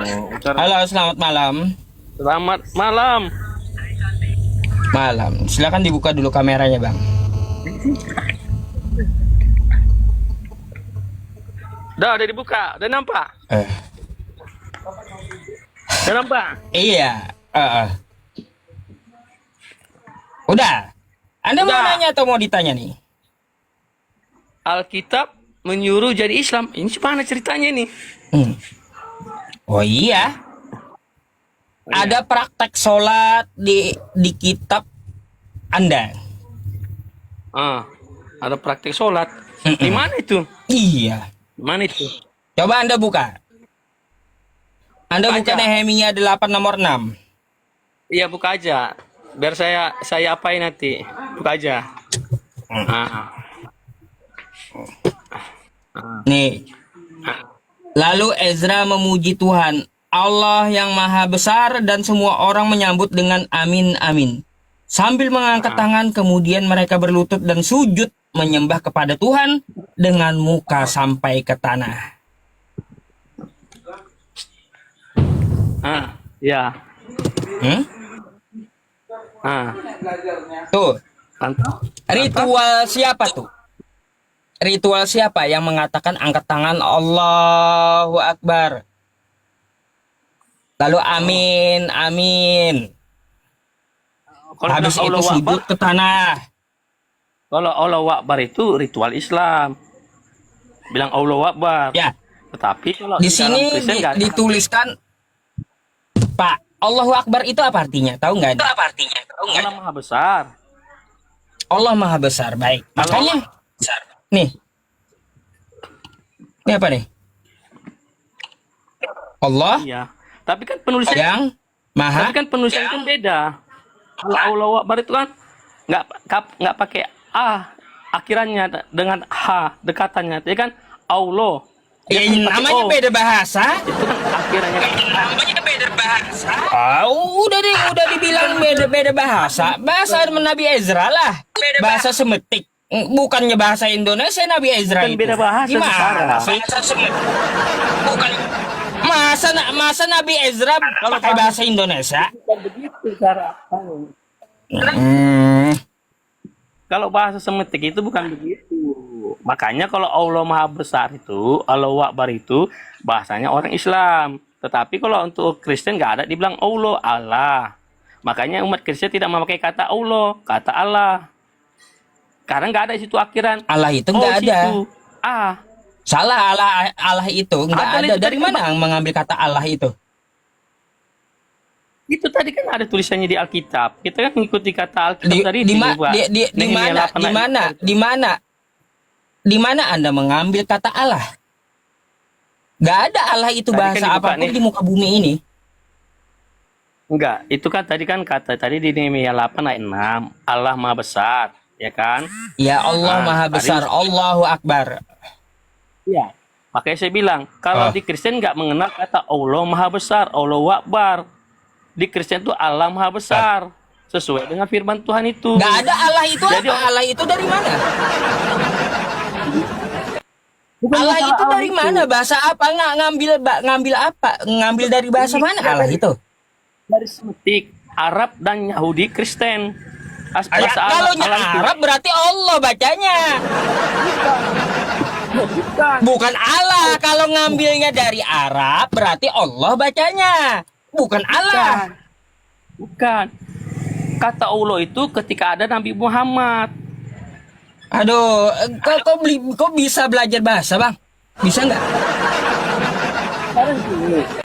Halo, selamat malam. Selamat malam. Malam. Silakan dibuka dulu kameranya, Bang. Udah dibuka, udah nampak? Eh, Udah nampak? iya. Udah. Anda mau Udah. nanya atau mau ditanya nih? Alkitab menyuruh jadi Islam. Ini gimana ceritanya nih? Hmm. Oh iya. Ada praktek sholat di kitab Anda. Ada praktek sholat. Di Mm-mm. mana itu? Iya. Di mana itu? Coba Anda buka. Anda buka Buka aja. Nehemia 8 nomor 6. Iya, buka aja. Biar saya apain nanti. Buka aja. Ah. Nih. Lalu Ezra memuji Tuhan, Allah yang maha besar, dan semua orang menyambut dengan amin amin. Sambil mengangkat tangan, kemudian mereka berlutut dan sujud menyembah kepada Tuhan dengan muka sampai ke tanah. Ya. Hmm? Ah. Tuh, Mantap. ritual siapa tuh? Ritual siapa yang mengatakan angkat tangan Allahu Akbar? Lalu amin, amin. Kalau Habis bilang itu Allahu Akbar, sujud ke tanah. kalau Allahu Akbar itu ritual Islam. Bilang Allahu Akbar. Ya, Tetapi kalau di di dalam sini Kristen nggak ada. dituliskan, Pak, Allahu Akbar itu apa artinya? Tahu nggak? Itu apa artinya? Allah Maha Besar. Allah Maha Besar. Baik. Kalau Makanya, besar. nih, ini apa nih? Allah Iya. Tapi kan penulisan yang Maha. penulisan itu beda. Kalau Allahu Akbar itu kan nggak pakai a akhirannya dengan h dekatannya. Jadi kan Allah. Ya, Dia pakai namanya o. beda bahasa. Itu kan akhirannya. Namanya beda bahasa. Udah deh, udah dibilang beda-beda bahasa. Bahasa Nabi Ezra lah. Bahasa Semetik. Bukannya bahasa Indonesia Nabi Ezra Bukan itu. beda bahasa, Gimana Sarah. sih? Bukan. Masa Nabi Ezra pakai bahasa Indonesia? Bukan begitu cara. Hmm. Kalau bahasa Semetik itu bukan begitu. Makanya kalau Allah Maha Besar itu, Allahu Akbar itu bahasanya orang Islam. Tetapi kalau untuk Kristen nggak ada dibilang Allah. Makanya umat Kristen tidak memakai kata Allah, kata Allah. Karena nggak ada di situ akhiran. Allah itu nggak ada. Situ. Salah, Allah itu nggak Ada ada. itu Dari tadi, mana mengambil kata Allah itu? Itu tadi kan ada tulisannya di Alkitab. Kita kan mengikuti kata Alkitab Di, tadi. di, ma- Pak. di mana? Nehemia 8 Di ayat mana? 4. Di mana? Di mana Anda mengambil kata Allah? Gak ada Allah itu Tadi kan bahasa dibuka apapun nih. di muka bumi ini. Enggak, itu kan tadi kan kata tadi di Nehemia 8 ayat 6, Allah Maha Besar, ya kan? Ya Allah Maha Tadi Besar, Allahu Akbar. iya. Makanya saya bilang, kalau di Kristen nggak mengenal kata Allah Maha Besar, Allahu Akbar. Di Kristen itu Allah Maha Besar, sesuai dengan firman Tuhan itu. Gak ada Allah itu Jadi, apa? Allah itu dari mana? Bukan Allah masalah itu dari itu. mana? Bahasa apa? Ngambil apa? Ngambil dari bahasa mana Allah itu? Dari Semetik, Arab dan Yahudi Kristen. Ya, Bahasa kalau Allah itu. Arab berarti Allah bacanya. Bukan. Bukan Allah. Kalau ngambilnya dari Arab berarti Allah bacanya. Bukan Allah. Bukan. Kata Allah itu ketika ada Nabi Muhammad. Aduh, kok bisa belajar bahasa, Bang? Bisa nggak?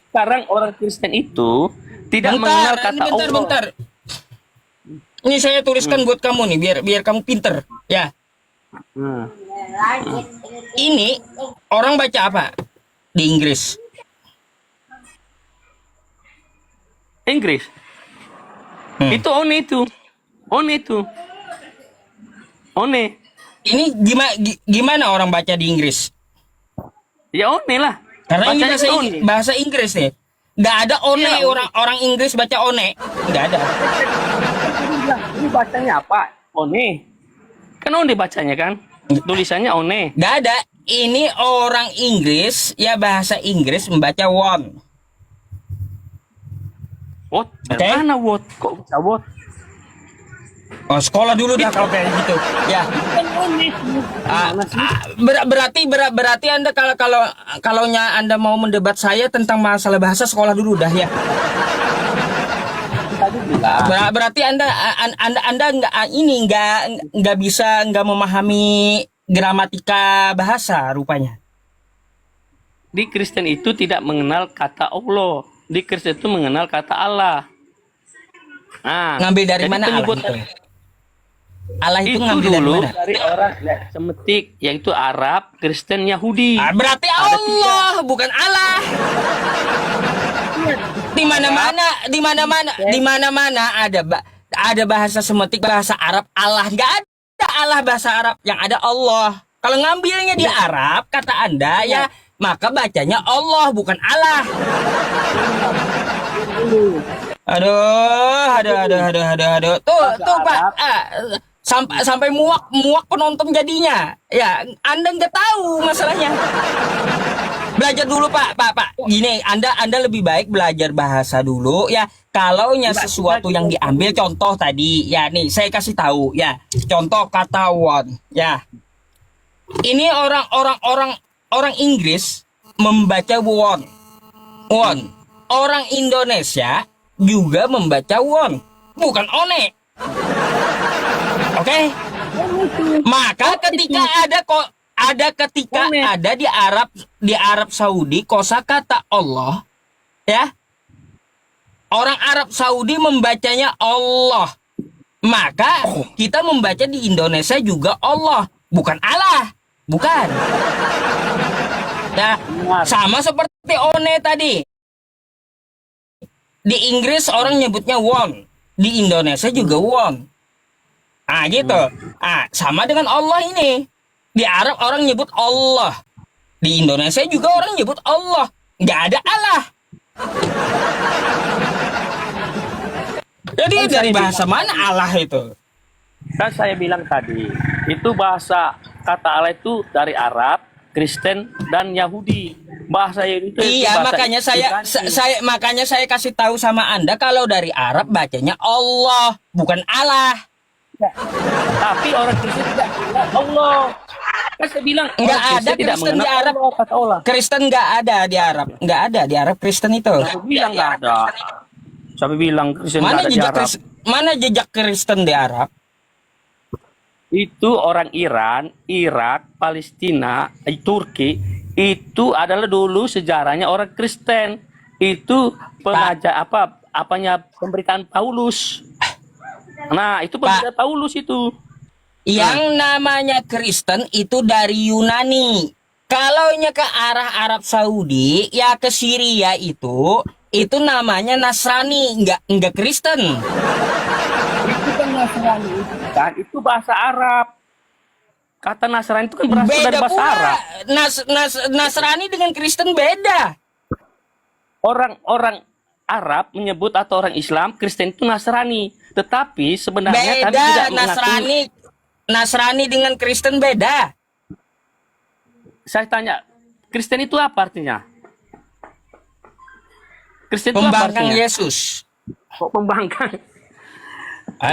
Sekarang orang Kristen itu tidak mengenal kata bentar, Allah. bentar. Ini saya tuliskan buat kamu nih, biar kamu pinter. Ya, Hmm. ini orang baca apa di Inggris? Inggris. Itu one itu. One itu. One. Ini gimana orang baca di Inggris? Ya one lah. Karena ini Bacanya one. bahasa Inggris nih. Nggak ada one, Iya, orang Inggris baca one. Nggak ada. Ini bacanya apa? One. Kan one bacanya kan? Tulisannya one. Nggak ada. Ini orang Inggris, ya bahasa Inggris membaca one. What? Dari Oke. mana what? Kok bisa what? Oh, sekolah dulu dah kalau kayak gitu. Ya. Berarti Anda kalau Anda mau mendebat saya tentang masalah bahasa, sekolah dulu dah ya. Berarti Anda nggak bisa nggak memahami gramatika bahasa rupanya. Di Kristen itu tidak mengenal kata Allah. Di Kristen itu mengenal kata Allah. Nah, Ngambil dari jadi mana Allah penyebutan itu? Allah itu itu ngambil dari dulu mana? dari orang Semitik, yaitu Arab, Kristen, Yahudi. Berarti Ada Allah bukan Allah. Di mana-mana ada bahasa Semitik, bahasa Arab, Allah. Nggak ada Allah bahasa Arab, yang ada Allah. Kalau ngambilnya di Arab, kata Anda ya, maka bacanya Allah bukan Allah. Aduh. Tuh Pak, sampai muak penonton jadinya. Ya, Anda nggak tahu masalahnya. Belajar dulu Pak. Gini, Anda lebih baik belajar bahasa dulu ya. Kalaunya sesuatu yang diambil contoh tadi, ya nih saya kasih tahu ya. Contoh kata one, ya. Ini orang Inggris membaca one. Orang Indonesia juga membaca one, bukan one. Oke? Maka ketika ada di Arab Saudi kosakata Allah, ya. Orang Arab Saudi membacanya Allah. Maka kita membaca di Indonesia juga Allah, bukan Allah. Bukan. Ya, sama seperti one tadi. Di Inggris orang nyebutnya won, di Indonesia juga won. Ah gitu. Sama dengan Allah ini. Di Arab orang nyebut Allah, di Indonesia juga orang nyebut Allah. Nggak ada Allah. Jadi dari bahasa mana Allah itu? Kan saya bilang tadi, itu bahasa kata Allah itu dari Arab, Kristen, dan Yahudi. Bahasa Yahudi itu Iya, bahasa makanya saya kasih tahu sama Anda kalau dari Arab bacanya Allah, bukan Allah. Tapi orang Kristen tidak mengenal Allah. Kan saya bilang Nggak orang ada tidak Kristen di mengenal Arab. Allah, kata Allah. Kristen nggak ada di Arab, nggak ada di Arab Kristen itu. Saya bilang nggak ada. Saya bilang Kristen nggak ada di Arab. Mana jejak Kristen di Arab? Itu orang Iran, Irak, Palestina, Turki, itu adalah dulu sejarahnya orang Kristen. Itu pemberitaan Paulus. Nah, itu pemberitaan Paulus itu. Yang namanya Kristen itu dari Yunani. Kalaunya ke arah Arab Saudi, ya ke Syria itu namanya Nasrani, enggak Kristen. Itu kan Nasrani itu bahasa Arab. Kata Nasrani itu kan berasal dari bahasa pula. Arab. Nasrani dengan Kristen beda. Orang Arab menyebut atau orang Islam Kristen itu Nasrani. Tetapi sebenarnya kami Beda, tidak mengakui. Nasrani dengan Kristen beda. Saya tanya, Kristen itu apa artinya? Kristen itu apa Pembangkang artinya? Yesus. Kok pembangkang?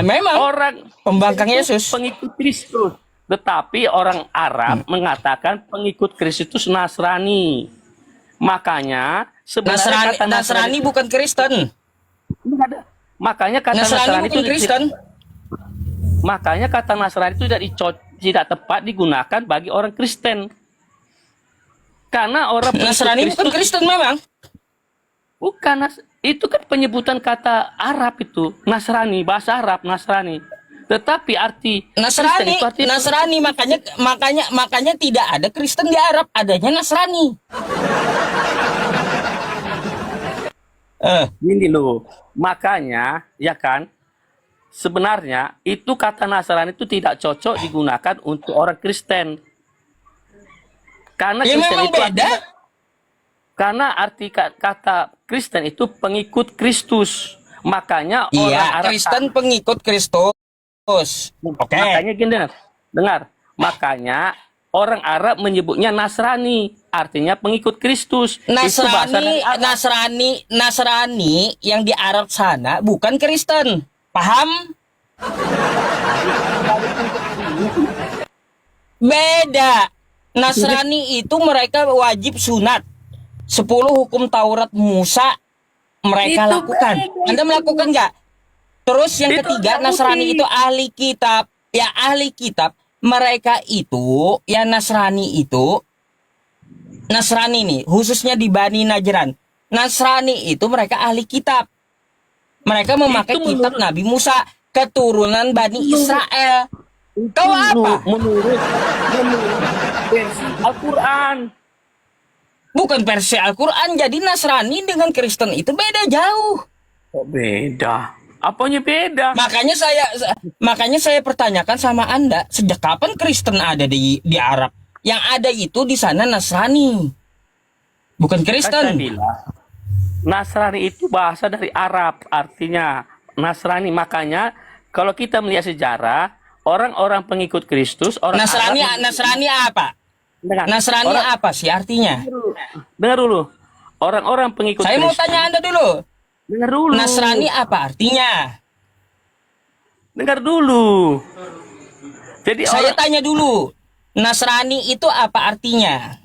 Memang Orang pembangkang Kristen itu Yesus. pengikut Kristus. Tetapi orang Arab mengatakan pengikut Kristus Nasrani. Makanya sebenarnya kata Nasrani bukan Kristen. Makanya kata Nasrani Nasrani itu bukan Kristen. Makanya kata Nasrani itu tidak tepat digunakan bagi orang Kristen. Karena orang Nasrani bukan Kristen memang. Bukan, itu kan penyebutan kata Arab itu, Nasrani, bahasa Arab Nasrani. Tetapi arti Kristen itu artinya Nasrani makanya tidak ada Kristen di Arab, adanya Nasrani. Gini loh, makanya ya kan sebenarnya itu kata Nasrani itu tidak cocok digunakan untuk orang Kristen. Karena Ya Kristen memang itu beda. karena arti kata Kristen itu pengikut Kristus. Makanya orang Iya, Arab Kristen pengikut Kristus. Oke. Makanya gini, dengar. Makanya orang Arab menyebutnya Nasrani, artinya pengikut Kristus. Itu bahasa dari Arab. Nasrani yang di Arab sana bukan Kristen. Paham? Beda. Nasrani itu mereka wajib sunat. 10 hukum Taurat Musa mereka Itu lakukan. beda. Anda melakukan nggak? Terus yang Itu ketiga, Yahudi. Nasrani itu ahli kitab. Ya, ahli kitab. Mereka itu, ya Nasrani nih, khususnya di Bani Najran. Nasrani itu mereka ahli kitab. Mereka memakai Itu kitab menurut- Nabi Musa, keturunan Bani Israel. Kau apa? Menurut versi Al-Quran. Bukan versi Al-Quran. Jadi Nasrani dengan Kristen itu beda jauh. Kok beda? Apanya beda? Makanya saya pertanyakan sama Anda, sejak kapan Kristen ada di Arab? Yang ada itu di sana Nasrani, bukan Kan saya Kristen. bilang, Nasrani itu bahasa dari Arab, artinya Nasrani. Makanya kalau kita melihat sejarah, orang-orang pengikut Kristus, orang Nasrani Arab, Nasrani apa? Dengar, Nasrani orang- apa sih artinya? dengar dulu. Orang-orang pengikut Saya mau Kristus. tanya Anda dulu. Dengar dulu. Nasrani apa artinya? Dengar dulu. Jadi Saya orang, tanya dulu. Nasrani itu apa artinya?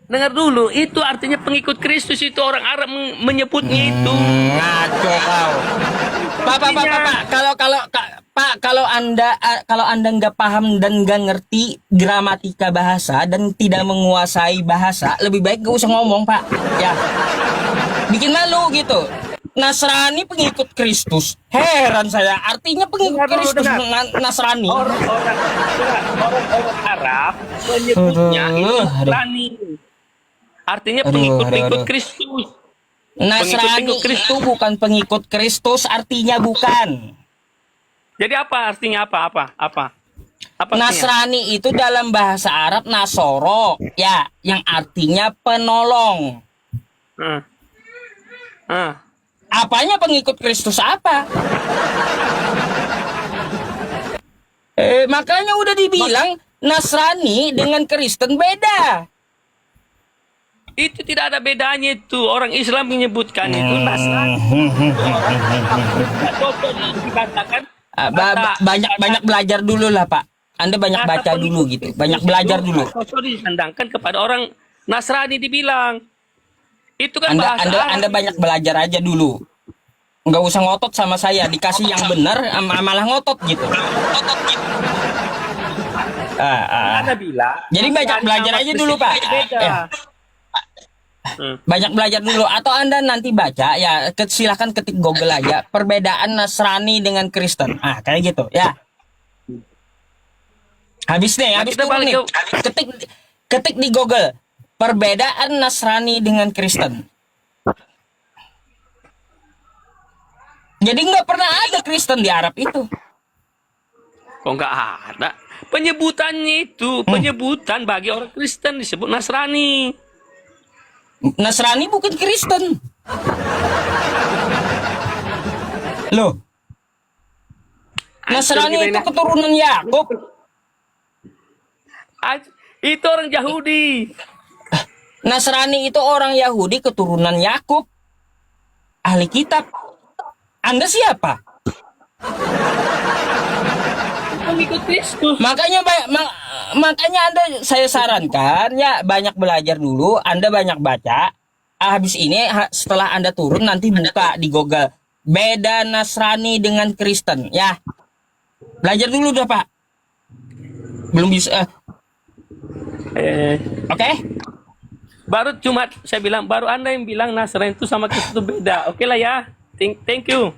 dengar dulu. Itu artinya pengikut Kristus, itu orang Arab menyebutnya itu. Ngaco kau. Pak, kalau Anda nggak paham dan nggak ngerti gramatika bahasa dan tidak menguasai bahasa, lebih baik gak usah ngomong, Pak. Ya. Bikin malu gitu. Nasrani pengikut Kristus. Heran saya. Artinya pengikut Dengar dulu, Kristus dengar. Nasrani. Orang-orang Arab menyebutnya itu Aduh. Nasrani. Artinya Aduh, pengikut-pengikut aduh. Kristus. Nasrani Pengikut Kristus. itu bukan pengikut Kristus, artinya bukan. Jadi apa artinya apa? Apa artinya? Nasrani itu dalam bahasa Arab Nasoro, ya, yang artinya penolong. Ah. Ah. Apanya pengikut Kristus apa? Makanya udah dibilang Nasrani dengan Kristen beda. Itu tidak ada bedanya itu. Orang Islam menyebutkan itu Nasrani. Contoh dikatakan Banyak belajar dulu lah, Pak. Anda banyak baca dulu gitu. Banyak belajar dulu. Contoh disandangkan kepada orang Nasrani dibilang. Itu kan bahasa Arab. Anda banyak belajar aja dulu. Nggak usah ngotot sama saya. Dikasih yang benar malah ngotot gitu. Anda bilang. Jadi banyak Nasrani belajar sama aja dulu, Pak. Kristen beda. Ya. Banyak belajar dulu atau Anda nanti baca ya, silahkan ketik Google aja perbedaan Nasrani dengan Kristen. Kayak gitu ya. Habis nih, habis kita turun balik nih. Ketik di Google perbedaan Nasrani dengan Kristen. Jadi nggak pernah ada Kristen di Arab itu. Kok nggak ada? Penyebutannya itu, penyebutan bagi orang Kristen disebut Nasrani. Nasrani bukan Kristen. Loh. Nasrani itu keturunan Yakub. Itu orang Yahudi. Nasrani itu orang Yahudi keturunan Yakub. Ahli kitab. Anda siapa? Pengikut Kristus. Makanya Anda saya sarankan ya banyak belajar dulu, Anda banyak baca. Habis ini setelah Anda turun nanti buka di Google beda Nasrani dengan Kristen ya. Belajar dulu dah, Pak. Belum bisa. Oke? Baru cuma saya bilang, baru Anda yang bilang Nasrani itu sama Kristus itu beda. Oke lah ya. Thank you.